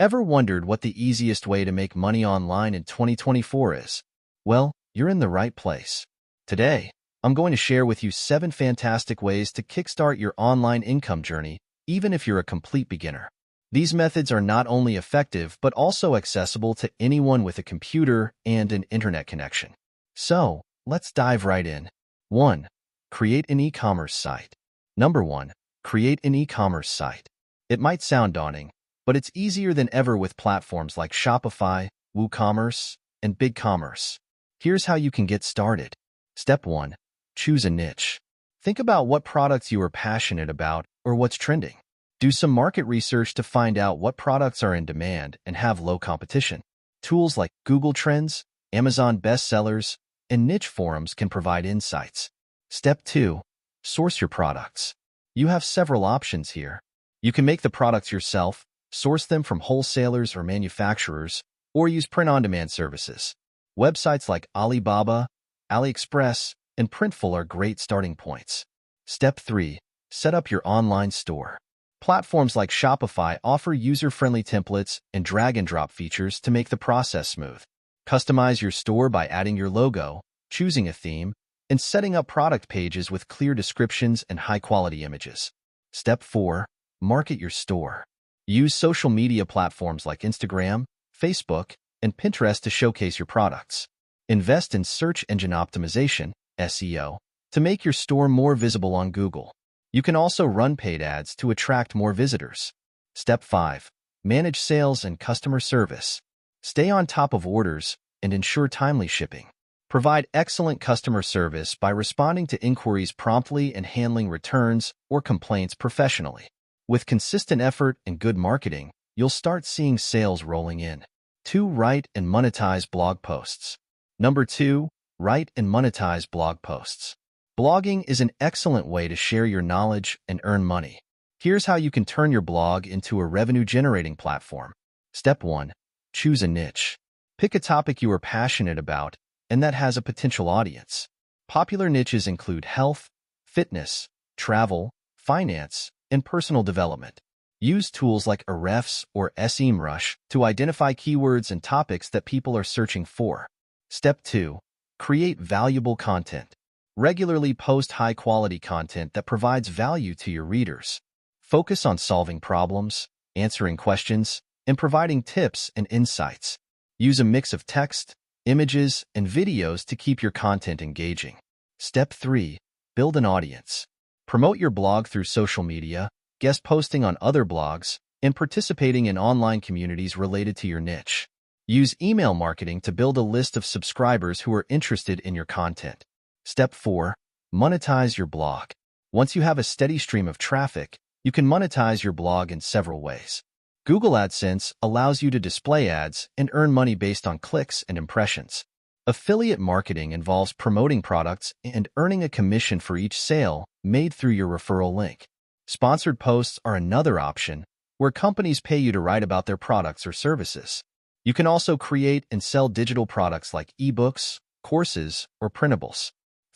Ever wondered what the easiest way to make money online in 2024 is? Well, you're in the right place. Today, I'm going to share with you 7 fantastic ways to kickstart your online income journey, even if you're a complete beginner. These methods are not only effective, but also accessible to anyone with a computer and an internet connection. So, let's dive right in. 1. Create an e-commerce site. Number 1. Create an e-commerce site. It might sound daunting, but it's easier than ever with platforms like Shopify, WooCommerce, and BigCommerce. Here's how you can get started. Step 1. Choose a niche. Think about what products you are passionate about or what's trending. Do some market research to find out what products are in demand and have low competition. Tools like Google Trends, Amazon bestsellers, and niche forums can provide insights. Step 2. Source your products. You have several options here. You can make the products yourself, source them from wholesalers or manufacturers, or use print-on-demand services. Websites like Alibaba, AliExpress, and Printful are great starting points. Step 3. Set up your online store. Platforms like Shopify offer user-friendly templates and drag-and-drop features to make the process smooth. Customize your store by adding your logo, choosing a theme, and setting up product pages with clear descriptions and high-quality images. Step 4. Market your store. Use social media platforms like Instagram, Facebook, and Pinterest to showcase your products. Invest in search engine optimization, SEO, to make your store more visible on Google. You can also run paid ads to attract more visitors. Step 5. Manage sales and customer service. Stay on top of orders and ensure timely shipping. Provide excellent customer service by responding to inquiries promptly and handling returns or complaints professionally. With consistent effort and good marketing, you'll start seeing sales rolling in. 2. Write and monetize blog posts. Number 2. Write and monetize blog posts. Blogging is an excellent way to share your knowledge and earn money. Here's how you can turn your blog into a revenue-generating platform. Step 1. Choose a niche. Pick a topic you are passionate about and that has a potential audience. Popular niches include health, fitness, travel, finance, and personal development. Use tools like Ahrefs or SEMrush to identify keywords and topics that people are searching for. Step 2. Create valuable content. Regularly post high-quality content that provides value to your readers. Focus on solving problems, answering questions, and providing tips and insights. Use a mix of text, images, and videos to keep your content engaging. Step 3. Build an audience. Promote your blog through social media, guest posting on other blogs, and participating in online communities related to your niche. Use email marketing to build a list of subscribers who are interested in your content. Step 4. Monetize your blog. Once you have a steady stream of traffic, you can monetize your blog in several ways. Google AdSense allows you to display ads and earn money based on clicks and impressions. Affiliate marketing involves promoting products and earning a commission for each sale made through your referral link. Sponsored posts are another option, where companies pay you to write about their products or services. You can also create and sell digital products like ebooks, courses, or printables.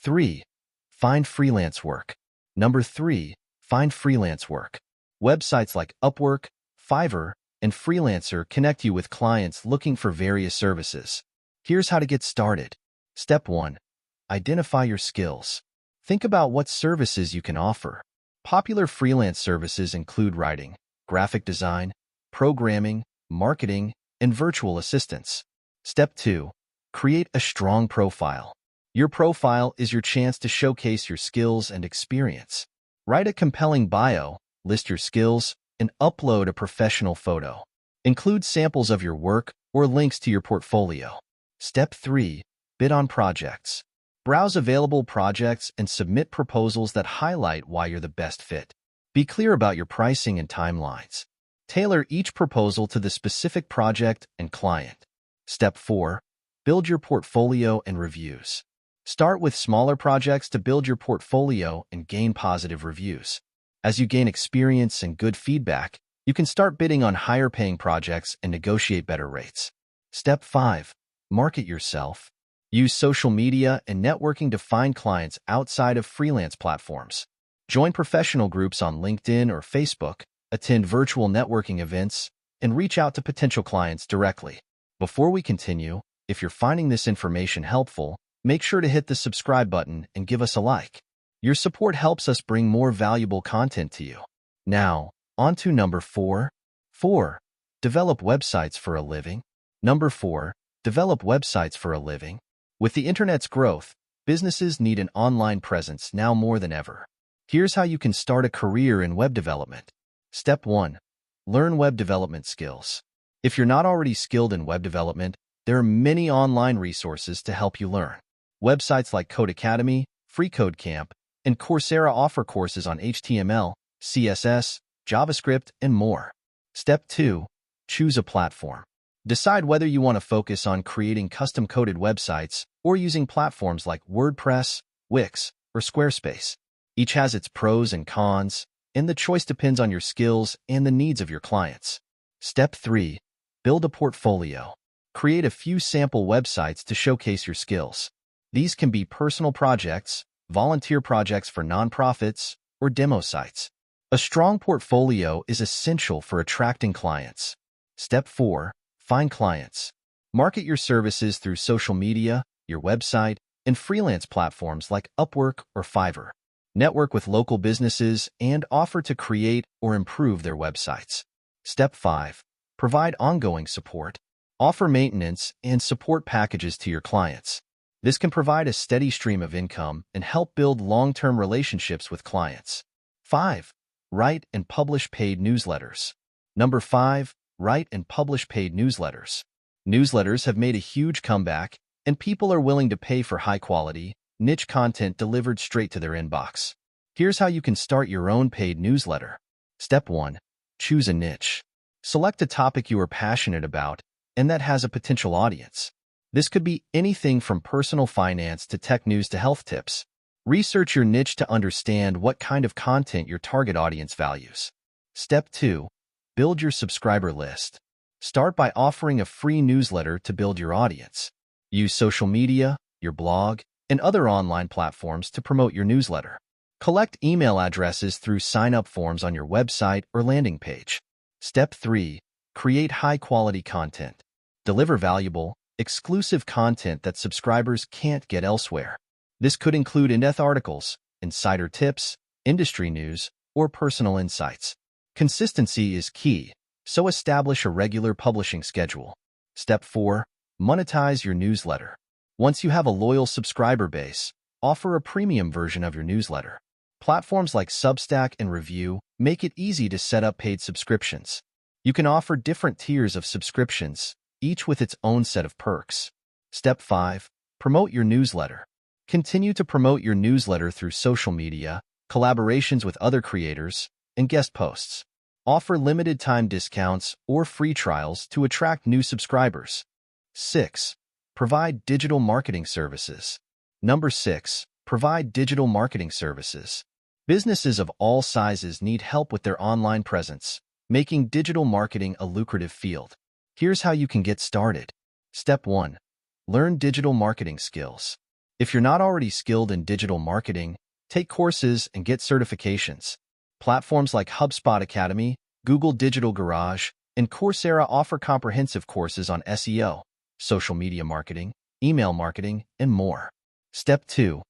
3. Find freelance work. Number 3. Find freelance work. Websites like Upwork, Fiverr, and Freelancer connect you with clients looking for various services. Here's how to get started. Step 1. Identify your skills. Think about what services you can offer. Popular freelance services include writing, graphic design, programming, marketing, and virtual assistants. Step 2. Create a strong profile. Your profile is your chance to showcase your skills and experience. Write a compelling bio, list your skills, and upload a professional photo. Include samples of your work or links to your portfolio. Step 3. Bid on projects. Browse available projects and submit proposals that highlight why you're the best fit. Be clear about your pricing and timelines. Tailor each proposal to the specific project and client. Step 4. Build your portfolio and reviews. Start with smaller projects to build your portfolio and gain positive reviews. As you gain experience and good feedback, you can start bidding on higher-paying projects and negotiate better rates. Step 5. Market yourself. Use social media and networking to find clients outside of freelance platforms. Join professional groups on LinkedIn or Facebook, attend virtual networking events, and reach out to potential clients directly. Before we continue, if you're finding this information helpful, make sure to hit the subscribe button and give us a like. Your support helps us bring more valuable content to you. Now, on to number 4. 4. Develop websites for a living. Number 4. Develop websites for a living. With the internet's growth, businesses need an online presence now more than ever. Here's how you can start a career in web development. Step 1. Learn web development skills. If you're not already skilled in web development, there are many online resources to help you learn. Websites like Code Academy, FreeCodeCamp, and Coursera offer courses on HTML, CSS, JavaScript, and more. Step 2. Choose a platform. Decide whether you want to focus on creating custom-coded websites or using platforms like WordPress, Wix, or Squarespace. Each has its pros and cons, and the choice depends on your skills and the needs of your clients. Step 3. Build a portfolio. Create a few sample websites to showcase your skills. These can be personal projects, volunteer projects for nonprofits, or demo sites. A strong portfolio is essential for attracting clients. Step 4. Find clients. Market your services through social media, your website, and freelance platforms like Upwork or Fiverr. Network with local businesses and offer to create or improve their websites. Step 5. Provide ongoing support. Offer maintenance and support packages to your clients. This can provide a steady stream of income and help build long-term relationships with clients. 5. Write and publish paid newsletters. Number 5. Write and publish paid newsletters. Newsletters have made a huge comeback, and people are willing to pay for high-quality, niche content delivered straight to their inbox. Here's how you can start your own paid newsletter. Step 1. Choose a niche. Select a topic you are passionate about and that has a potential audience. This could be anything from personal finance to tech news to health tips. Research your niche to understand what kind of content your target audience values. Step 2. Build your subscriber list. Start by offering a free newsletter to build your audience. Use social media, your blog, and other online platforms to promote your newsletter. Collect email addresses through sign-up forms on your website or landing page. Step 3. Create high-quality content. Deliver valuable, exclusive content that subscribers can't get elsewhere. This could include in-depth articles, insider tips, industry news, or personal insights. Consistency is key, so establish a regular publishing schedule. Step 4. Monetize your newsletter. Once you have a loyal subscriber base, offer a premium version of your newsletter. Platforms like Substack and Review make it easy to set up paid subscriptions. You can offer different tiers of subscriptions, each with its own set of perks. Step 5. Promote your newsletter. Continue to promote your newsletter through social media, collaborations with other creators, and guest posts. Offer limited-time discounts or free trials to attract new subscribers. 6. Provide digital marketing services. Number 6. Provide digital marketing services. Businesses of all sizes need help with their online presence, making digital marketing a lucrative field. Here's how you can get started. Step 1. Learn digital marketing skills. If you're not already skilled in digital marketing, take courses and get certifications. Platforms like HubSpot Academy, Google Digital Garage, and Coursera offer comprehensive courses on SEO, social media marketing, email marketing, and more. Step 2.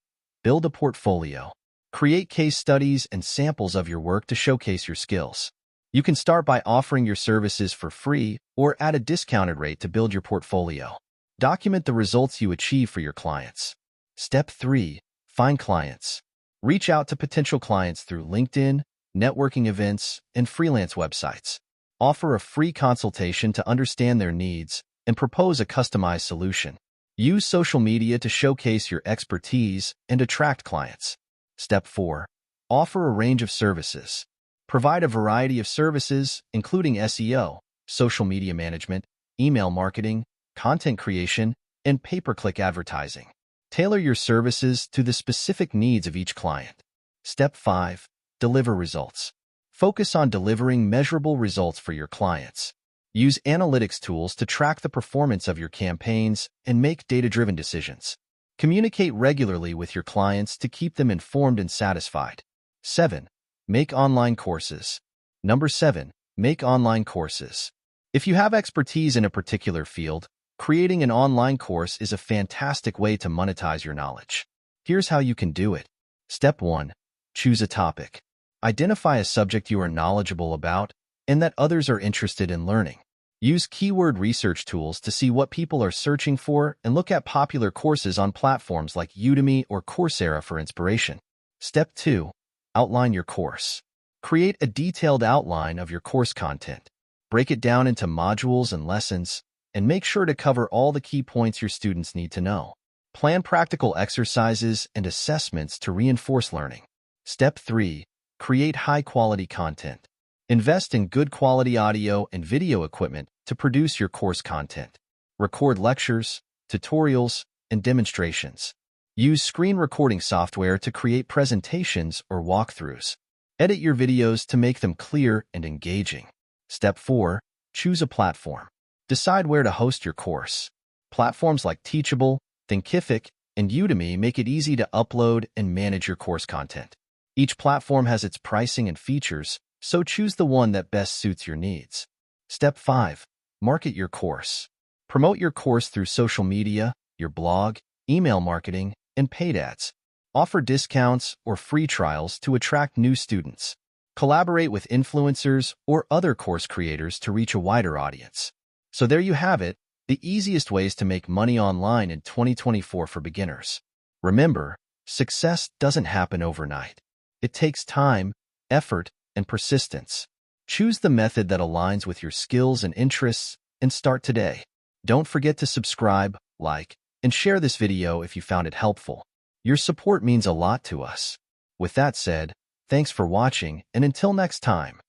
Build a portfolio. Create case studies and samples of your work to showcase your skills. You can start by offering your services for free or at a discounted rate to build your portfolio. Document the results you achieve for your clients. Step 3. Find clients. Reach out to potential clients through LinkedIn, networking events, and freelance websites. Offer a free consultation to understand their needs and propose a customized solution. Use social media to showcase your expertise and attract clients. Step 4. Offer a range of services. Provide a variety of services, including SEO, social media management, email marketing, content creation, and pay-per-click advertising. Tailor your services to the specific needs of each client. Step 5. Deliver results. Focus on delivering measurable results for your clients. Use analytics tools to track the performance of your campaigns and make data-driven decisions. Communicate regularly with your clients to keep them informed and satisfied. 7. Make online courses. Number 7. Make online courses. If you have expertise in a particular field, creating an online course is a fantastic way to monetize your knowledge. Here's how you can do it. Step 1. Choose a topic. Identify a subject you are knowledgeable about and that others are interested in learning. Use keyword research tools to see what people are searching for and look at popular courses on platforms like Udemy or Coursera for inspiration. Step 2. Outline your course. Create a detailed outline of your course content. Break it down into modules and lessons, and make sure to cover all the key points your students need to know. Plan practical exercises and assessments to reinforce learning. Step 3. Create high-quality content. Invest in good quality audio and video equipment to produce your course content. Record lectures, tutorials, and demonstrations. Use screen recording software to create presentations or walkthroughs. Edit your videos to make them clear and engaging. Step 4. Choose a platform. Decide where to host your course. Platforms like Teachable, Thinkific, and Udemy make it easy to upload and manage your course content. Each platform has its pricing and features, so choose the one that best suits your needs. Step 5. Market your course. Promote your course through social media, your blog, email marketing, and paid ads. Offer discounts or free trials to attract new students. Collaborate with influencers or other course creators to reach a wider audience. So there you have it, the easiest ways to make money online in 2024 for beginners. Remember, success doesn't happen overnight. It takes time, effort, and persistence. Choose the method that aligns with your skills and interests and start today. Don't forget to subscribe, like, and share this video if you found it helpful. Your support means a lot to us. With that said, thanks for watching, and until next time.